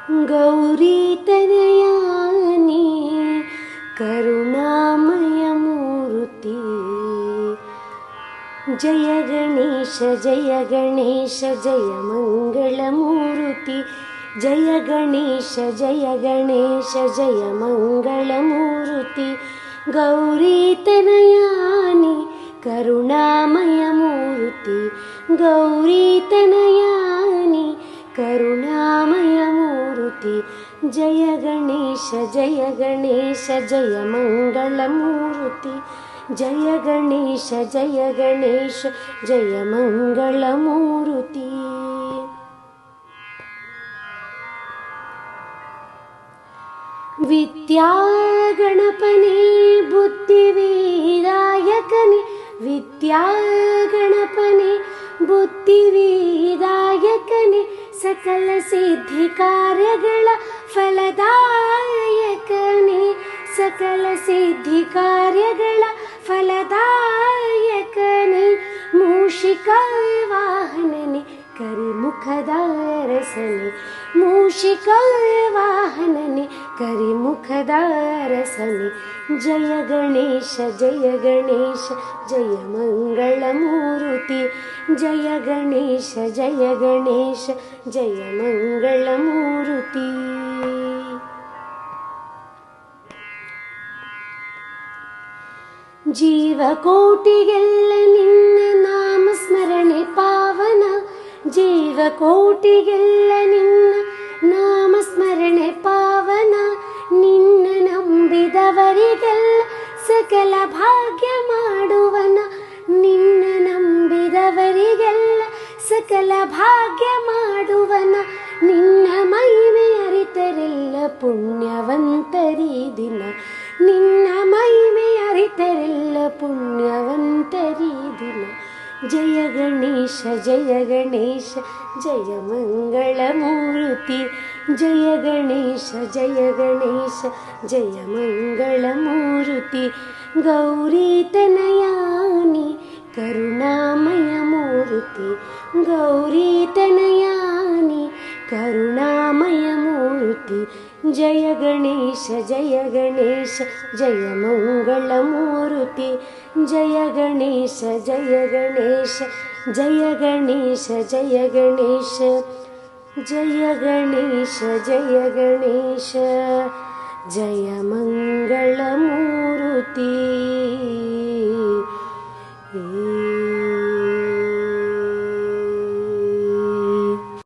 ಗೌರೀತನಯಾನಿ ಕರುಣಾಮಯ ಮೂರುತಿ. ಜಯ ಗಣೇಶ ಜಯ ಗಣೇಶ ಜಯ ಮಂಗಳ ಮೂರುತಿ. ಜಯ ಗಣೇಶ ಜಯ ಗಣೇಶ ಜಯ ಮಂಗಳ ಮೂರುತಿ. ಗೌರೀತನಯಾನಿ ಕರುಣಾಮಯ ಮೂರುತಿ. ಗೌರೀತನಯಾನಿ ಕರುಣಾಮಯ ಮೂರುತಿ. ಜಯ ಗಣೇಶ ಜಯ ಗಣೇಶ ಜಯ ಮಂಗಳ ಮೂರುತಿ. ಜಯ ಗಣೇಶ ಜಯ ಗಣೇಶ ಜಯ ಮಂಗಳ ಮೂರುತಿ. ವಿದ್ಯಾ ಗಣಪನೇ ಬುದ್ಧಿವಿದಾಯಕನೇ. ವಿದ್ಯಾ ಗಣಪನೇ ಬುದ್ಧಿವಿದಾಯಕನೇ. ಸಕಲ ಸಿದ್ಧಿ ಕಾರ್ಯಗಳ ಫಲದಾಯಕನೇ. ಸಕಲ ಸಿದ್ಧಿ ಕಾರ್ಯಗಳ ಫಲದಾಯಕನೇ. ಮೂಷಿಕ ವಾಹನನೇ ಕರಿಮುಖದಾರಸನೆ. ಮೂಷಿಕ ವಾಹನನೆ ಕರಿಮುಖದಾರಸನೆ. ಜಯ ಗಣೇಶ ಜಯ ಗಣೇಶ ಜಯ ಮಂಗಳ ಮೂರುತಿ. ಜಯ ಗಣೇಶ ಜಯ ಗಣೇಶ ಜಯ ಮಂಗಳ ಮೂರುತಿ. ಜೀವಕೋಟಿಗೆಲ್ಲ ನಿನ್ನ ನಾಮ ಸ್ಮರಣೆ ಪಾವನ. ಜೀವಕೋಟಿಗೆಲ್ಲ ನಿನ್ನ ನಾಮ ಸ್ಮರಣೆ ಪಾವನ. ನಿನ್ನ ನಂಬಿದವರಿಗೆಲ್ಲ ಸಕಲ ಭಾಗ್ಯ ಮಾಡುವನ. ನಿನ್ನ ನಂಬಿದವರಿಗೆಲ್ಲ ಸಕಲ ಭಾಗ್ಯ ಮಾಡುವನ. ನಿನ್ನ ಮಹಿಮೆ ಅರಿತರೆಲ್ಲ ಪುಣ್ಯವಂತರಿ ದಿನ. ನಿನ್ನ ಮಹಿಮೆ ಅರಿತರೆಲ್ಲ ಪುಣ್ಯವಂತರಿ ದಿನ. ಜಯ ಗಣೇಶ ಜಯ ಗಣೇಶ ಜಯ ಮಂಗಳ ಮೂರುತಿ. ಜಯ ಗಣೇಶ ಜಯ ಗಣೇಶ ಜಯ ಮಂಗಳ ಮೂರುತಿ. ಗೌರೀತನಯಾನಿ ಕರುಣಾಮಯ ಮೂರುತಿ. ಗೌರೀತನಯಾನಿ ಕರುಣಾಮಯ ಮೂರುತಿ. ಜಯ ಗಣೇಶ ಜಯ ಗಣೇಶ ಜಯ ಮಂಗಳ ಮೂರುತಿ. ಜಯ ಗಣೇಶ ಜಯ ಗಣೇಶ ಜಯ ಗಣೇಶ ಜಯ ಗಣೇಶ ಜಯ ಗಣೇಶ ಜಯ ಗಣೇಶ ಜಯ ಮಂಗಳ ಮೂರುತಿ.